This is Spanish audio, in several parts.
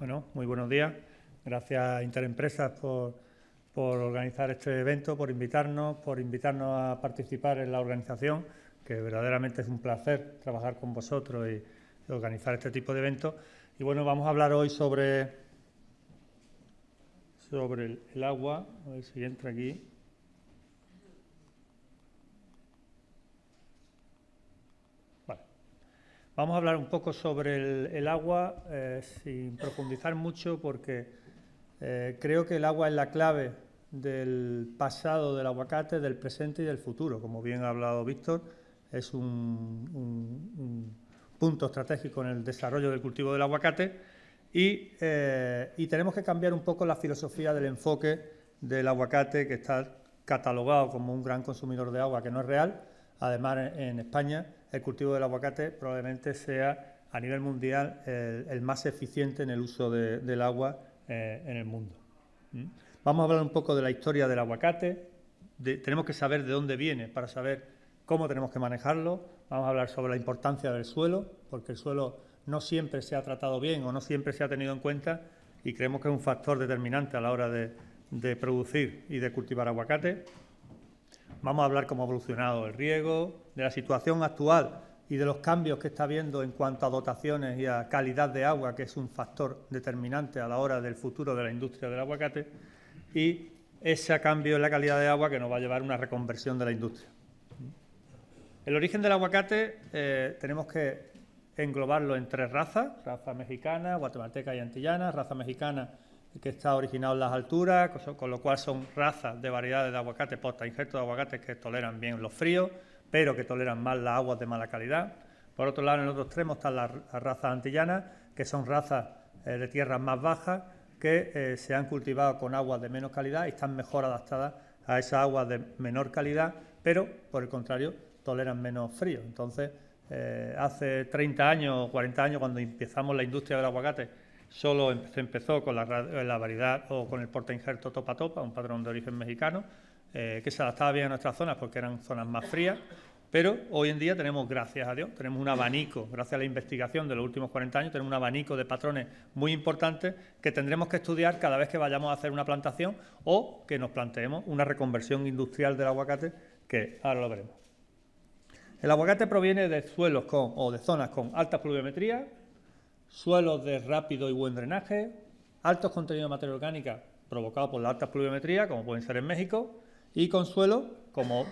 Bueno, muy buenos días. Gracias a Interempresas por organizar este evento, por invitarnos a participar en la organización, que verdaderamente es un placer trabajar con vosotros y organizar este tipo de eventos. Y bueno, vamos a hablar hoy sobre el agua. A ver si entra aquí. Vale. Vamos a hablar un poco sobre el agua sin profundizar mucho, porque creo que el agua es la clave del pasado del aguacate, del presente y del futuro. Como bien ha hablado Víctor, es un punto estratégico en el desarrollo del cultivo del aguacate y tenemos que cambiar un poco la filosofía del enfoque del aguacate, que está catalogado como un gran consumidor de agua, que no es real. Además, en España, el cultivo del aguacate probablemente sea a nivel mundial el más eficiente en el uso del agua en el mundo. Vamos a hablar un poco de la historia del aguacate. Tenemos que saber de dónde viene para saber cómo tenemos que manejarlo. Vamos a hablar sobre la importancia del suelo, porque el suelo no siempre se ha tratado bien o no siempre se ha tenido en cuenta, y creemos que es un factor determinante a la hora de producir y de cultivar aguacate. Vamos a hablar cómo ha evolucionado el riego, de la situación actual y de los cambios que está habiendo en cuanto a dotaciones y a calidad de agua, que es un factor determinante a la hora del futuro de la industria del aguacate, y ese cambio en la calidad de agua que nos va a llevar a una reconversión de la industria. El origen del aguacate tenemos que englobarlo en tres razas: raza mexicana, guatemalteca y antillana. Raza mexicana, que está originado en las alturas, con lo cual son razas de variedades de aguacate, posta injertos de aguacate que toleran bien los fríos, pero que toleran más las aguas de mala calidad. Por otro lado, en el otro extremo están las razas antillanas, que son razas de tierras más bajas, que se han cultivado con aguas de menos calidad y están mejor adaptadas a esas aguas de menor calidad, pero, por el contrario, toleran menos frío. Entonces, hace 30 años o 40 años, cuando empezamos la industria del aguacate, solo se empezó con la variedad o con el porta injerto topa topa, un patrón de origen mexicano, que se adaptaba bien a nuestras zonas porque eran zonas más frías, pero hoy en día tenemos, gracias a Dios, tenemos un abanico, gracias a la investigación de los últimos 40 años, tenemos un abanico de patrones muy importantes que tendremos que estudiar cada vez que vayamos a hacer una plantación o que nos planteemos una reconversión industrial del aguacate, que ahora lo veremos. El aguacate proviene de suelos o de zonas con alta pluviometría, suelos de rápido y buen drenaje, altos contenidos de materia orgánica provocados por la alta pluviometría, como pueden ser en México, y con suelos, como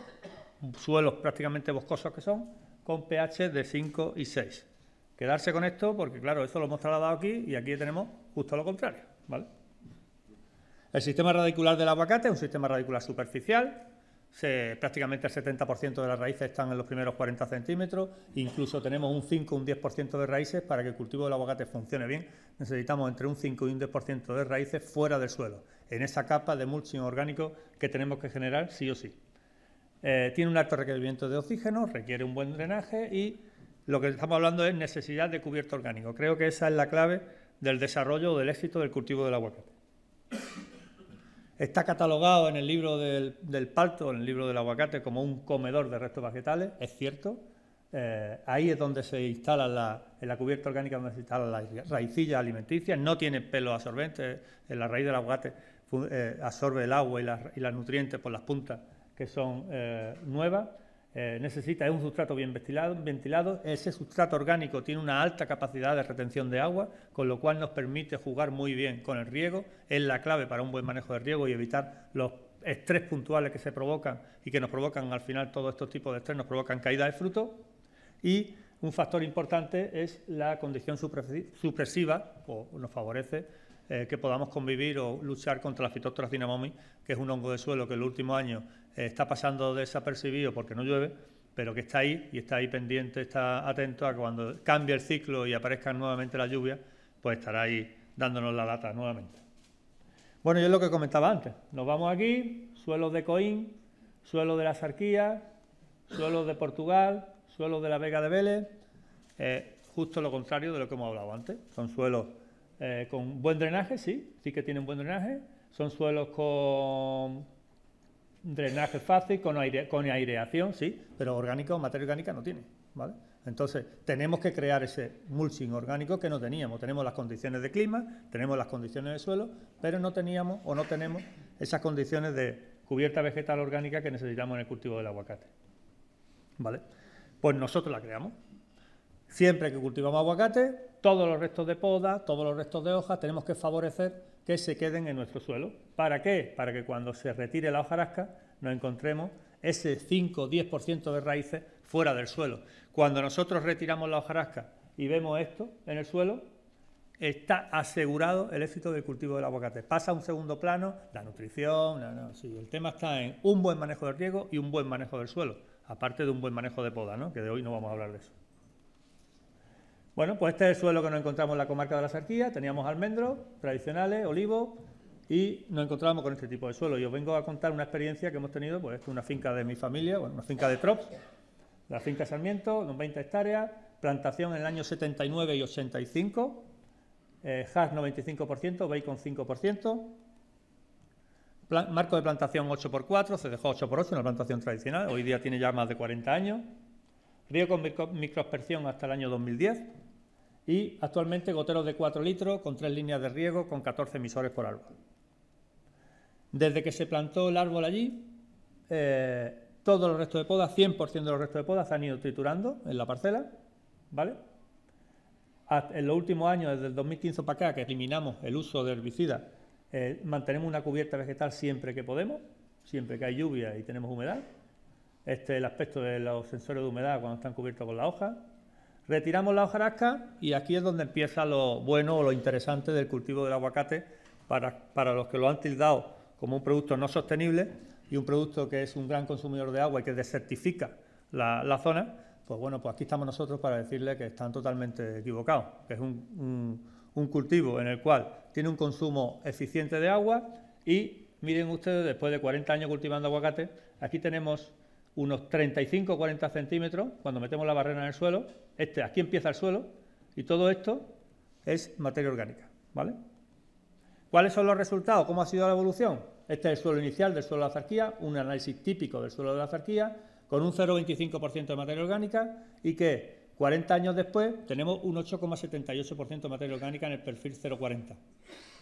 suelos prácticamente boscosos que son, con pH de 5 y 6. Quedarse con esto porque, claro, eso lo hemos trasladado aquí y aquí tenemos justo lo contrario, ¿vale? El sistema radicular del aguacate es un sistema radicular superficial. Prácticamente el 70% de las raíces están en los primeros 40 centímetros, incluso tenemos un 5 o un 10% de raíces. Para que el cultivo del aguacate funcione bien, necesitamos entre un 5 y un 10% de raíces fuera del suelo, en esa capa de mulching orgánico que tenemos que generar sí o sí. Tiene un alto requerimiento de oxígeno, requiere un buen drenaje y lo que estamos hablando es necesidad de cubierto orgánico. Creo que esa es la clave del desarrollo o del éxito del cultivo del aguacate. Está catalogado en el libro del palto, en el libro del aguacate, como un comedor de restos vegetales, es cierto. Ahí es donde se instala, en la cubierta orgánica, donde se instalan las raicillas alimenticias. No tiene pelos absorbentes, en la raíz del aguacate absorbe el agua y los nutrientes por las puntas, que son nuevas. Es un sustrato bien ventilado. Ese sustrato orgánico tiene una alta capacidad de retención de agua, con lo cual nos permite jugar muy bien con el riego. Es la clave para un buen manejo de riego y evitar los estrés puntuales que se provocan y que nos provocan al final todos estos tipos de estrés, nos provocan caída de fruto. Y un factor importante es la condición supresiva, o nos favorece que podamos convivir o luchar contra la Phytophthora cinnamomi, que es un hongo de suelo que en los últimos años está pasando desapercibido porque no llueve, pero que está ahí y está ahí pendiente, está atento a que cuando cambie el ciclo y aparezcan nuevamente las lluvias, pues estará ahí dándonos la lata nuevamente. Bueno, yo es lo que comentaba antes. Nos vamos aquí: suelos de Coín, suelos de la Sarquía, suelos de Portugal, suelos de la Vega de Vélez, justo lo contrario de lo que hemos hablado antes. Son suelos con buen drenaje, sí que tienen buen drenaje. Son suelos con drenaje fácil, con aireación, sí, pero materia orgánica no tiene, ¿vale? Entonces, tenemos que crear ese mulching orgánico que no teníamos. Tenemos las condiciones de clima, tenemos las condiciones de suelo, pero no teníamos o no tenemos esas condiciones de cubierta vegetal orgánica que necesitamos en el cultivo del aguacate. ¿Vale? Pues nosotros la creamos. Siempre que cultivamos aguacate, todos los restos de poda, todos los restos de hojas, tenemos que favorecer que se queden en nuestro suelo. ¿Para qué? Para que cuando se retire la hojarasca nos encontremos ese 5 o 10% de raíces fuera del suelo. Cuando nosotros retiramos la hojarasca y vemos esto en el suelo, está asegurado el éxito del cultivo del aguacate. Pasa a un segundo plano la nutrición, sí, el tema está en un buen manejo del riego y un buen manejo del suelo, aparte de un buen manejo de poda, ¿no? Que de hoy no vamos a hablar de eso. Bueno, pues este es el suelo que nos encontramos en la comarca de la Axarquía. Teníamos almendros tradicionales, olivos, y nos encontramos con este tipo de suelo. Y os vengo a contar una experiencia que hemos tenido, pues esto es una finca de mi familia, bueno, una finca de Trops, la finca Sarmiento, unos 20 hectáreas, plantación en el año 79 y 85, hash 95%, bacon 5%, marco de plantación 8x4, se dejó 8x8, una plantación tradicional, hoy día tiene ya más de 40 años, riego con microaspersión hasta el año 2010 y actualmente goteros de 4 litros con 3 líneas de riego con 14 emisores por árbol. Desde que se plantó el árbol allí, todos los restos de poda, 100% de los restos de poda se han ido triturando en la parcela, ¿vale? En los últimos años, desde el 2015 para acá, que eliminamos el uso de herbicidas, mantenemos una cubierta vegetal siempre que podemos, siempre que hay lluvia y tenemos humedad. Este es el aspecto de los sensores de humedad cuando están cubiertos con la hoja. Retiramos la hojarasca y aquí es donde empieza lo bueno o lo interesante del cultivo del aguacate para los que lo han tildado como un producto no sostenible y un producto que es un gran consumidor de agua y que desertifica la zona. Pues bueno, pues aquí estamos nosotros para decirles que están totalmente equivocados, que es un cultivo en el cual tiene un consumo eficiente de agua y miren ustedes, después de 40 años cultivando aguacate, aquí tenemos unos 35 o 40 centímetros cuando metemos la barrera en el suelo, aquí empieza el suelo y todo esto es materia orgánica, ¿vale? ¿Cuáles son los resultados? ¿Cómo ha sido la evolución? Este es el suelo inicial del suelo de la Axarquía, un análisis típico del suelo de la Axarquía, con un 0,25% de materia orgánica y que 40 años después tenemos un 8,78% de materia orgánica en el perfil 0,40.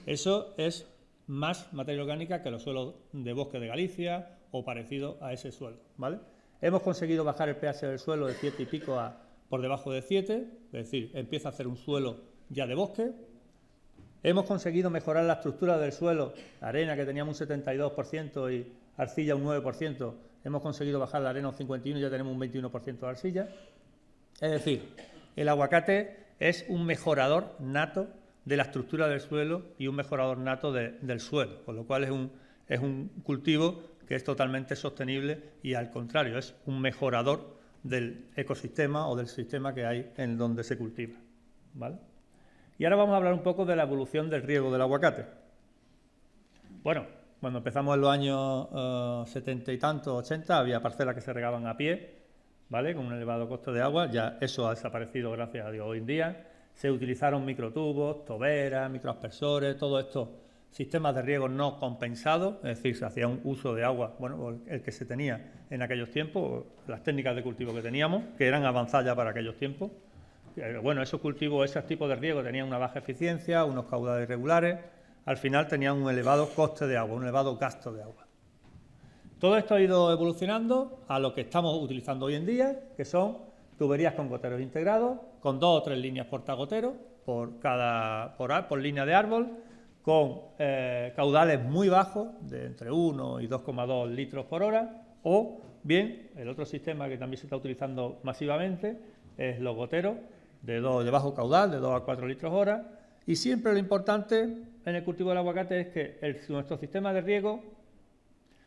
Eso es más materia orgánica que los suelos de bosque de Galicia o parecido a ese suelo, ¿vale? Hemos conseguido bajar el pH del suelo de 7 y pico a por debajo de 7, es decir, empieza a hacer un suelo ya de bosque. Hemos conseguido mejorar la estructura del suelo, arena que teníamos un 72% y arcilla un 9%, hemos conseguido bajar la arena un 51% y ya tenemos un 21% de arcilla. Es decir, el aguacate es un mejorador nato de la estructura del suelo y un mejorador nato del suelo, con lo cual es un cultivo que es totalmente sostenible y al contrario, es un mejorador del ecosistema o del sistema que hay en donde se cultiva, ¿vale? Y ahora vamos a hablar un poco de la evolución del riego del aguacate. Bueno, cuando empezamos en los años 70 y tantos, 80, había parcelas que se regaban a pie, ¿vale? Con un elevado coste de agua, ya eso ha desaparecido gracias a Dios hoy en día. Se utilizaron microtubos, toberas, microaspersores, todos estos sistemas de riego no compensados, es decir, se hacía un uso de agua, bueno, el que se tenía en aquellos tiempos, las técnicas de cultivo que teníamos, que eran avanzadas ya para aquellos tiempos. Bueno, esos cultivos, esos tipos de riego tenían una baja eficiencia, unos caudales irregulares, al final tenían un elevado coste de agua, un elevado gasto de agua. Todo esto ha ido evolucionando a lo que estamos utilizando hoy en día, que son tuberías con goteros integrados, con 2 o 3 líneas portagotero por línea de árbol, con caudales muy bajos, de entre 1 y 2,2 litros por hora, o bien, el otro sistema que también se está utilizando masivamente es los goteros de bajo caudal, de 2 a 4 litros hora, y siempre lo importante en el cultivo del aguacate es que nuestro sistema de riego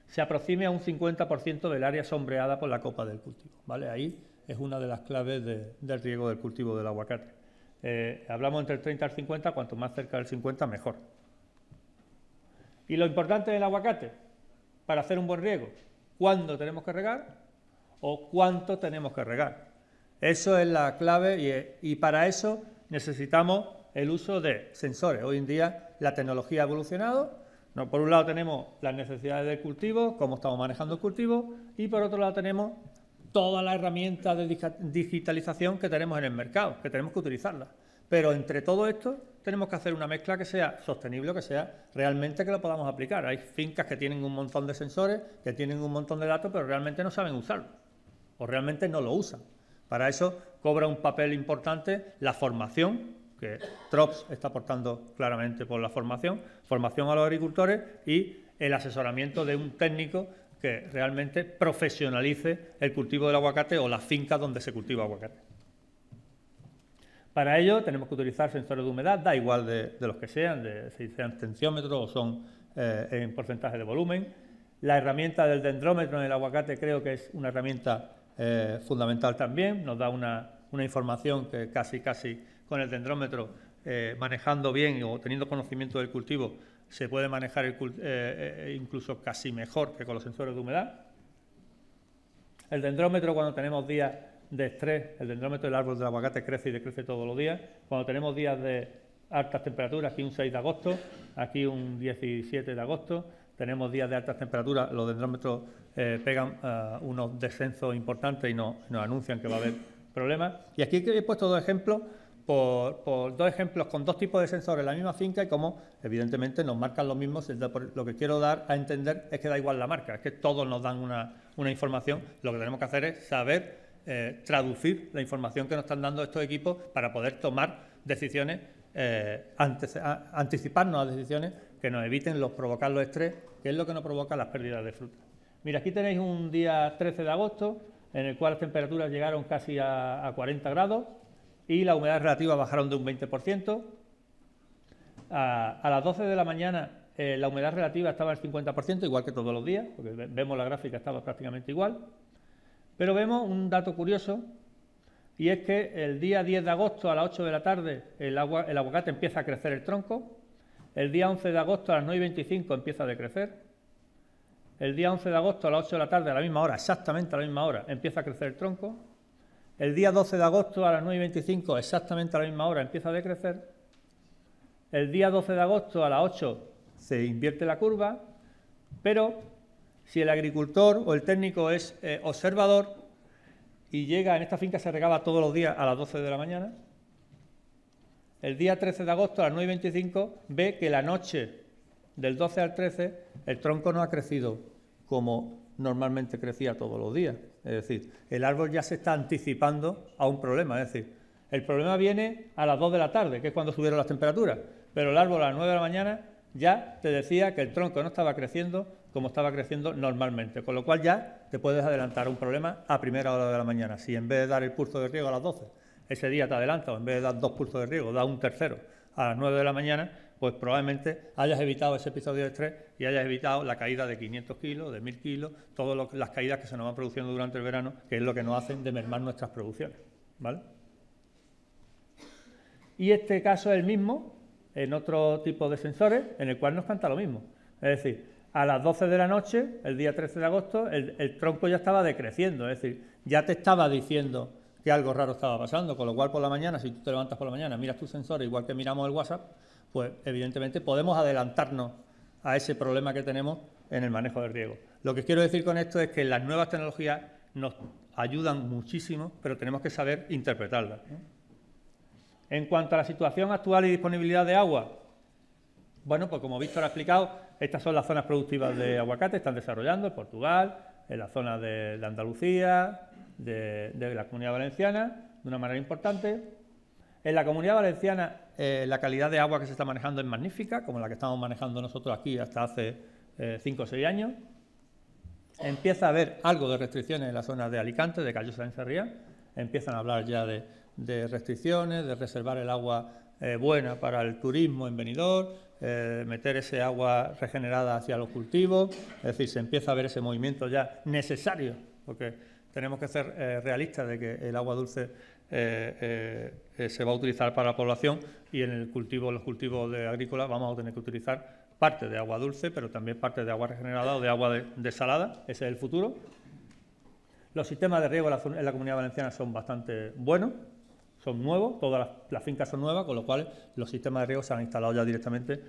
se aproxime a un 50% del área sombreada por la copa del cultivo, ¿vale? Ahí es una de las claves del riego del cultivo del aguacate. Hablamos entre el 30 al 50, cuanto más cerca del 50 mejor. Y lo importante del aguacate, para hacer un buen riego, ¿cuándo tenemos que regar o cuánto tenemos que regar? Eso es la clave y para eso necesitamos el uso de sensores. Hoy en día la tecnología ha evolucionado. No, por un lado tenemos las necesidades del cultivo, cómo estamos manejando el cultivo, y por otro lado tenemos todas las herramientas de digitalización que tenemos en el mercado, que tenemos que utilizarlas. Pero entre todo esto tenemos que hacer una mezcla que sea sostenible, que sea realmente que lo podamos aplicar. Hay fincas que tienen un montón de sensores, que tienen un montón de datos, pero realmente no saben usarlo o realmente no lo usan. Para eso cobra un papel importante la formación, que TROPS está aportando claramente por la formación a los agricultores y el asesoramiento de un técnico que realmente profesionalice el cultivo del aguacate o las fincas donde se cultiva aguacate. Para ello tenemos que utilizar sensores de humedad, da igual de los que sean, si sean tensiómetros o son en porcentaje de volumen. La herramienta del dendrómetro en el aguacate creo que es una herramienta fundamental también, nos da una información que casi con el dendrómetro manejando bien o teniendo conocimiento del cultivo se puede manejar incluso casi mejor que con los sensores de humedad. El dendrómetro, cuando tenemos días de estrés, el dendrómetro del árbol del aguacate crece y decrece todos los días. Cuando tenemos días de altas temperaturas, aquí un 6 de agosto, aquí un 17 de agosto, tenemos días de altas temperaturas, los dendrómetros pegan unos descensos importantes y nos anuncian que va a haber problemas. Y aquí he puesto dos ejemplos, por dos ejemplos con dos tipos de sensores en la misma finca y como evidentemente nos marcan los mismos. Lo que quiero dar a entender es que da igual la marca, es que todos nos dan una información. Lo que tenemos que hacer es saber traducir la información que nos están dando estos equipos para poder tomar decisiones, anticiparnos a decisiones que nos eviten provocar los estrés, que es lo que nos provoca las pérdidas de fruta. Mira, aquí tenéis un día 13 de agosto en el cual las temperaturas llegaron casi a 40 grados y la humedad relativa bajaron de un 20%. A las 12 de la mañana la humedad relativa estaba al 50%, igual que todos los días, porque vemos la gráfica, estaba prácticamente igual. Pero vemos un dato curioso, y es que el día 10 de agosto a las 8 de la tarde el aguacate empieza a crecer el tronco, el día 11 de agosto a las 9:25 empieza a decrecer, el día 11 de agosto a las 8 de la tarde, a la misma hora, exactamente a la misma hora, empieza a crecer el tronco, el día 12 de agosto a las 9:25, exactamente a la misma hora, empieza a decrecer, el día 12 de agosto a las 8 se invierte la curva, pero si el agricultor o el técnico es observador y llega, en esta finca se regaba todos los días a las 12 de la mañana, el día 13 de agosto a las 9:25 ve que la noche del 12 al 13 el tronco no ha crecido como normalmente crecía todos los días. Es decir, el árbol ya se está anticipando a un problema. Es decir, el problema viene a las 2 de la tarde, que es cuando subieron las temperaturas, pero el árbol a las 9 de la mañana ya te decía que el tronco no estaba creciendo como estaba creciendo normalmente, con lo cual ya te puedes adelantar un problema a primera hora de la mañana. Si en vez de dar el pulso de riego a las 12, ese día te adelantas, o en vez de dar 2 pulsos de riego, da un tercero a las 9 de la mañana, pues probablemente hayas evitado ese episodio de estrés y hayas evitado la caída de 500 kilos, de 1000 kilos, todas las caídas que se nos van produciendo durante el verano, que es lo que nos hacen de mermar nuestras producciones, ¿vale? Y este caso es el mismo en otro tipo de sensores, en el cual nos canta lo mismo. Es decir, a las 12 de la noche, el día 13 de agosto, el tronco ya estaba decreciendo, es decir, ya te estaba diciendo que algo raro estaba pasando, con lo cual por la mañana, si tú te levantas por la mañana, miras tu sensor, igual que miramos el WhatsApp, pues evidentemente podemos adelantarnos a ese problema que tenemos en el manejo del riego. Lo que quiero decir con esto es que las nuevas tecnologías nos ayudan muchísimo, pero tenemos que saber interpretarlas, ¿no? En cuanto a la situación actual y disponibilidad de agua, bueno, pues como Víctor ha explicado, estas son las zonas productivas de aguacate, están desarrollando en Portugal, en la zona de Andalucía, de la Comunidad Valenciana, de una manera importante. En la Comunidad Valenciana la calidad de agua que se está manejando es magnífica, como la que estamos manejando nosotros aquí hasta hace 5 o 6 años. Empieza a haber algo de restricciones en la zona de Alicante, de Callosa en Sarriá. Empiezan a hablar ya de restricciones, de reservar el agua buena para el turismo en Benidorm, meter ese agua regenerada hacia los cultivos. Es decir, se empieza a ver ese movimiento ya necesario, porque tenemos que ser realistas de que el agua dulce se va a utilizar para la población y en los cultivos agrícolas vamos a tener que utilizar parte de agua dulce, pero también parte de agua regenerada o de agua desalada. Ese es el futuro. Los sistemas de riego en la Comunidad Valenciana son bastante buenos, son nuevos, todas las fincas son nuevas, con lo cual los sistemas de riego se han instalado ya directamente,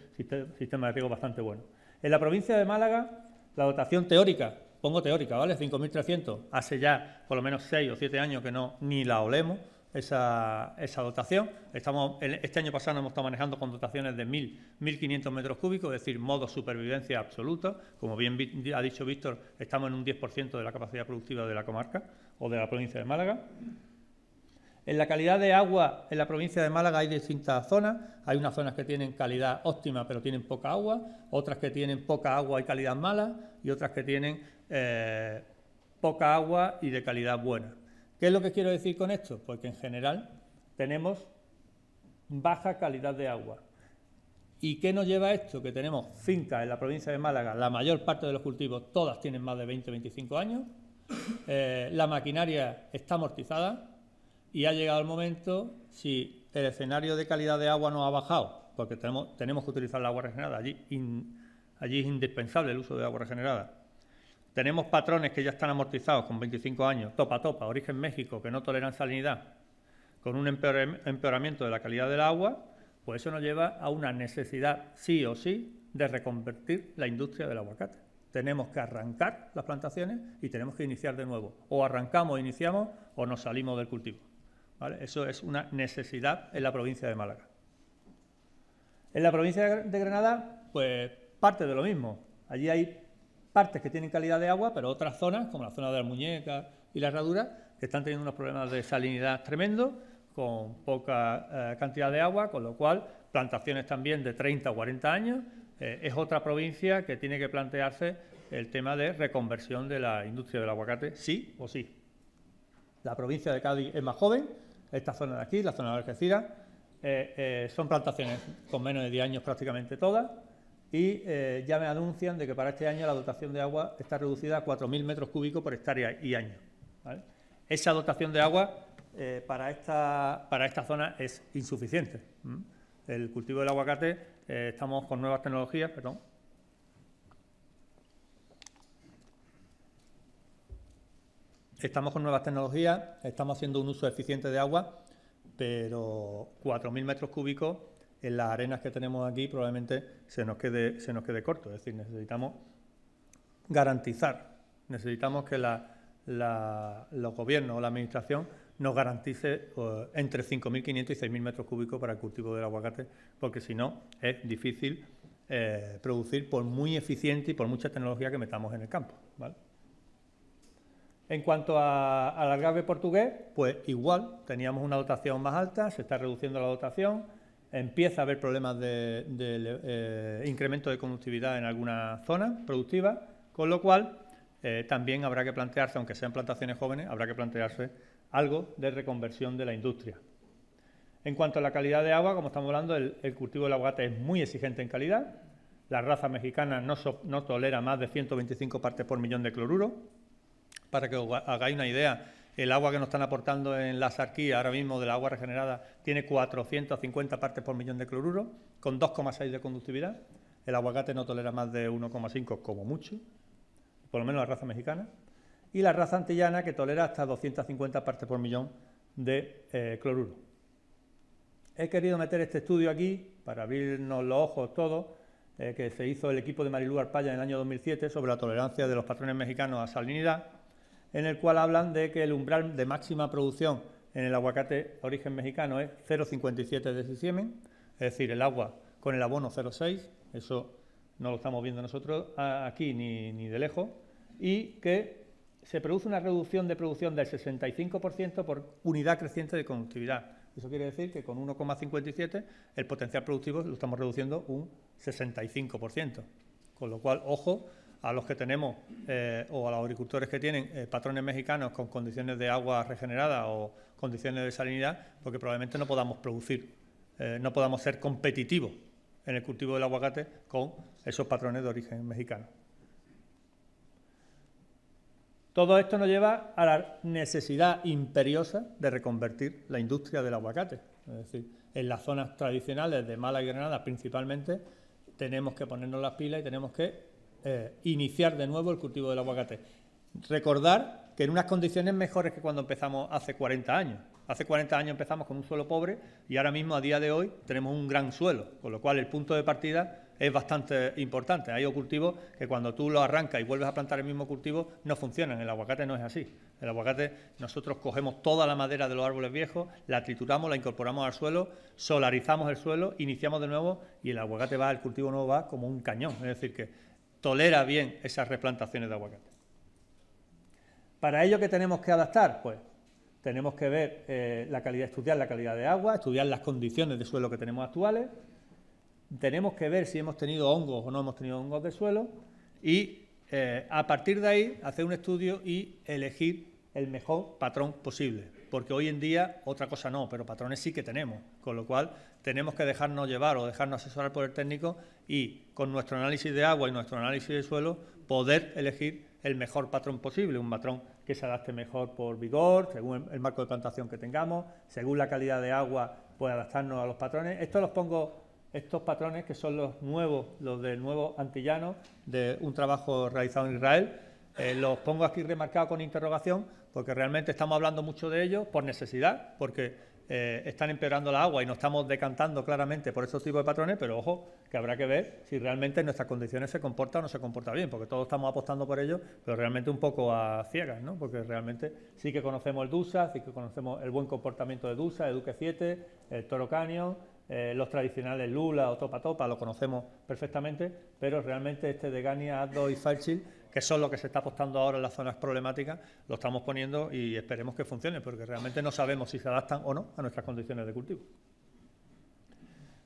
sistemas de riego bastante buenos. En la provincia de Málaga, la dotación teórica pongo teórica, ¿vale? 5.300, hace ya por lo menos 6 o 7 años que no ni la olemos esa dotación. Este año pasado hemos estado manejando con dotaciones de 1.500 metros cúbicos, es decir, modo supervivencia absoluto. Como bien ha dicho Víctor, estamos en un 10% de la capacidad productiva de la comarca o de la provincia de Málaga. En la calidad de agua en la provincia de Málaga hay distintas zonas. Hay unas zonas que tienen calidad óptima pero tienen poca agua, otras que tienen poca agua y calidad mala y otras que tienen poca agua y de calidad buena. ¿Qué es lo que quiero decir con esto? Pues que en general tenemos baja calidad de agua. ¿Y qué nos lleva a esto? Que tenemos fincas en la provincia de Málaga, la mayor parte de los cultivos, todas tienen más de 20-25 años, la maquinaria está amortizada y ha llegado el momento, si el escenario de calidad de agua no ha bajado, porque tenemos que utilizar el agua regenerada, allí es indispensable el uso de agua regenerada. Tenemos patrones que ya están amortizados con 25 años, topa, origen México, que no toleran salinidad, con un empeoramiento de la calidad del agua, pues eso nos lleva a una necesidad sí o sí de reconvertir la industria del aguacate. Tenemos que arrancar las plantaciones y tenemos que iniciar de nuevo. O arrancamos, iniciamos, o nos salimos del cultivo, ¿vale? Eso es una necesidad en la provincia de Málaga. En la provincia de Granada, pues parte de lo mismo. Allí hay partes que tienen calidad de agua, pero otras zonas, como la zona de Almuñécar y la Herradura, que están teniendo unos problemas de salinidad tremendos, con poca cantidad de agua, con lo cual plantaciones también de 30 o 40 años. Es otra provincia que tiene que plantearse el tema de reconversión de la industria del aguacate, sí o sí. La provincia de Cádiz es más joven, esta zona de aquí, la zona de Algeciras, son plantaciones con menos de 10 años prácticamente todas, y ya me anuncian de que para este año la dotación de agua está reducida a 4.000 metros cúbicos por hectárea y año, ¿vale? Esa dotación de agua para esta zona es insuficiente. El cultivo del aguacate, estamos con nuevas tecnologías, estamos haciendo un uso eficiente de agua, pero 4.000 metros cúbicos en las arenas que tenemos aquí probablemente se nos quede corto. Es decir, necesitamos garantizar, necesitamos que los gobiernos o la administración nos garantice entre 5.500 y 6.000 metros cúbicos para el cultivo del aguacate, porque si no es difícil producir por muy eficiente y por mucha tecnología que metamos en el campo, ¿vale? En cuanto al agave portugués, pues igual, teníamos una dotación más alta, se está reduciendo la dotación, empieza a haber problemas de incremento de conductividad en algunas zonas productivas, con lo cual también habrá que plantearse, aunque sean plantaciones jóvenes, habrá que plantearse algo de reconversión de la industria. En cuanto a la calidad de agua, como estamos hablando, el cultivo del aguacate es muy exigente en calidad. La raza mexicana no tolera más de 125 partes por millón de cloruro. Para que os hagáis una idea, el agua que nos están aportando en la Sarquía ahora mismo del agua regenerada tiene 450 partes por millón de cloruro, con 2,6 de conductividad. El aguacate no tolera más de 1,5 como mucho, por lo menos la raza mexicana. Y la raza antillana, que tolera hasta 250 partes por millón de cloruro. He querido meter este estudio aquí para abrirnos los ojos todos, que se hizo el equipo de Marilú Arpaya en el año 2007 sobre la tolerancia de los patrones mexicanos a salinidad, en el cual hablan de que el umbral de máxima producción en el aguacate origen mexicano es 0,57 decisiemen, es decir, el agua con el abono 0,6, eso no lo estamos viendo nosotros aquí ni de lejos, y que se produce una reducción de producción del 65% por unidad creciente de conductividad. Eso quiere decir que con 1,57 el potencial productivo lo estamos reduciendo un 65%. Con lo cual, ojo a los que tenemos o a los agricultores que tienen patrones mexicanos con condiciones de agua regenerada o condiciones de salinidad, porque probablemente no podamos producir, no podamos ser competitivos en el cultivo del aguacate con esos patrones de origen mexicano. Todo esto nos lleva a la necesidad imperiosa de reconvertir la industria del aguacate. Es decir, en las zonas tradicionales de Málaga y Granada principalmente tenemos que ponernos las pilas y tenemos que iniciar de nuevo el cultivo del aguacate. Recordar que en unas condiciones mejores que cuando empezamos hace 40 años. Hace 40 años empezamos con un suelo pobre y ahora mismo, a día de hoy, tenemos un gran suelo, con lo cual el punto de partida es bastante importante. Hay cultivos que cuando tú los arrancas y vuelves a plantar el mismo cultivo no funcionan. El aguacate no es así. El aguacate, nosotros cogemos toda la madera de los árboles viejos, la trituramos, la incorporamos al suelo, solarizamos el suelo, iniciamos de nuevo y el aguacate va, el cultivo nuevo va como un cañón. Es decir, que tolera bien esas replantaciones de aguacate. ¿Para ello qué tenemos que adaptar? Pues tenemos que ver estudiar la calidad de agua, estudiar las condiciones de suelo que tenemos actuales, tenemos que ver si hemos tenido hongos o no hemos tenido hongos de suelo y a partir de ahí hacer un estudio y elegir el mejor patrón posible, porque hoy en día otra cosa no, pero patrones sí que tenemos, con lo cual tenemos que dejarnos llevar o dejarnos asesorar por el técnico y con nuestro análisis de agua y nuestro análisis de suelo poder elegir el mejor patrón posible, un patrón que se adapte mejor por vigor, según el marco de plantación que tengamos, según la calidad de agua, pues adaptarnos a los patrones. Estos patrones que son los nuevos, los del nuevo antillano, de un trabajo realizado en Israel, los pongo aquí remarcados con interrogación, porque realmente estamos hablando mucho de ellos por necesidad, porque están empeorando la agua y nos estamos decantando claramente por estos tipos de patrones, pero ojo, que habrá que ver si realmente en nuestras condiciones se comporta o no se comporta bien, porque todos estamos apostando por ello, pero realmente un poco a ciegas, ¿no? Porque realmente sí que conocemos el DUSA, sí que conocemos el buen comportamiento de DUSA, Eduque 7, el Toro Canyon, los tradicionales Lula o Topa Topa, lo conocemos perfectamente, pero realmente este de Gania, Addo y Fairchild, que son los que se está apostando ahora en las zonas problemáticas, lo estamos poniendo y esperemos que funcione, porque realmente no sabemos si se adaptan o no a nuestras condiciones de cultivo.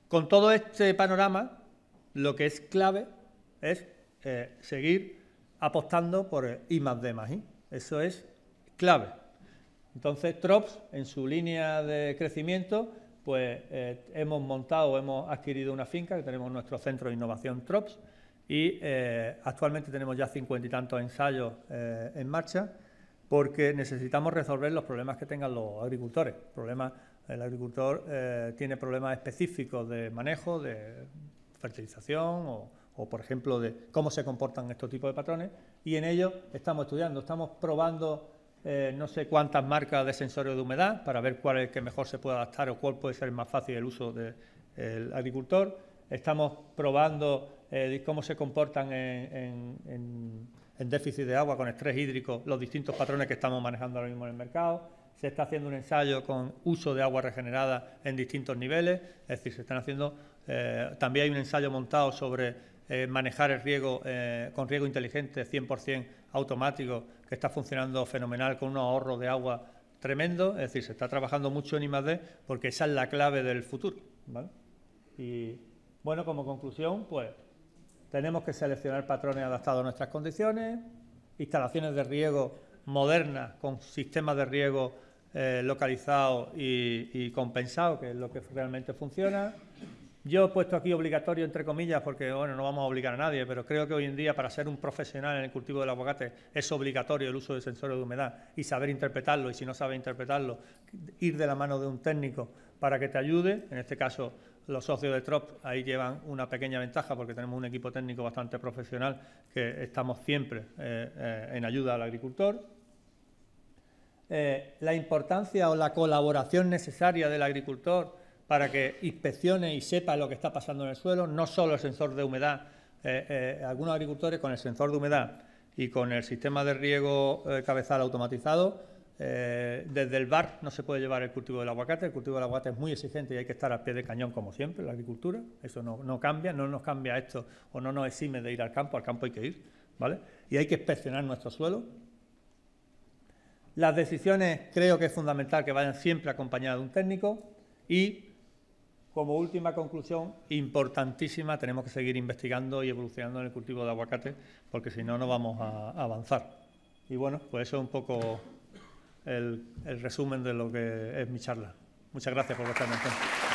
Con todo este panorama, lo que es clave es seguir apostando por I+D+I. Eso es clave. Entonces, TROPS, en su línea de crecimiento, pues hemos adquirido una finca, que tenemos nuestro centro de innovación TROPS, y actualmente tenemos ya 50 y tantos ensayos en marcha, porque necesitamos resolver los problemas que tengan los agricultores. El agricultor tiene problemas específicos de manejo, de fertilización o, por ejemplo, de cómo se comportan estos tipos de patrones, y en ello estamos estudiando, estamos probando no sé cuántas marcas de sensores de humedad para ver cuál es el que mejor se puede adaptar o cuál puede ser más fácil el uso del agricultor. Estamos probando cómo se comportan en déficit de agua, con estrés hídrico, los distintos patrones que estamos manejando ahora mismo en el mercado. Se está haciendo un ensayo con uso de agua regenerada en distintos niveles, es decir, se están haciendo, también hay un ensayo montado sobre manejar el riego con riego inteligente 100% automático, que está funcionando fenomenal con unos ahorros de agua tremendo. Es decir, se está trabajando mucho en I+D porque esa es la clave del futuro, ¿vale? Y bueno, como conclusión, pues tenemos que seleccionar patrones adaptados a nuestras condiciones, instalaciones de riego modernas con sistemas de riego localizados y compensados, que es lo que realmente funciona. Yo he puesto aquí obligatorio entre comillas porque, bueno, no vamos a obligar a nadie, pero creo que hoy en día para ser un profesional en el cultivo del aguacate es obligatorio el uso de sensores de humedad y saber interpretarlo, y si no sabes interpretarlo, ir de la mano de un técnico para que te ayude. En este caso, los socios de TROPS ahí llevan una pequeña ventaja porque tenemos un equipo técnico bastante profesional que estamos siempre en ayuda al agricultor. La importancia o la colaboración necesaria del agricultor para que inspeccione y sepa lo que está pasando en el suelo, no solo el sensor de humedad. Algunos agricultores con el sensor de humedad y con el sistema de riego cabezal automatizado, desde el bar no se puede llevar el cultivo del aguacate. El cultivo del aguacate es muy exigente y hay que estar al pie de cañón como siempre en la agricultura. Eso no cambia, no nos cambia esto o no nos exime de ir al campo hay que ir, ¿vale? Y hay que inspeccionar nuestro suelo. Las decisiones creo que es fundamental que vayan siempre acompañadas de un técnico y, como última conclusión, importantísima, tenemos que seguir investigando y evolucionando en el cultivo de aguacate, porque si no, no vamos a avanzar. Y bueno, pues eso es un poco el resumen de lo que es mi charla. Muchas gracias por vuestra atención.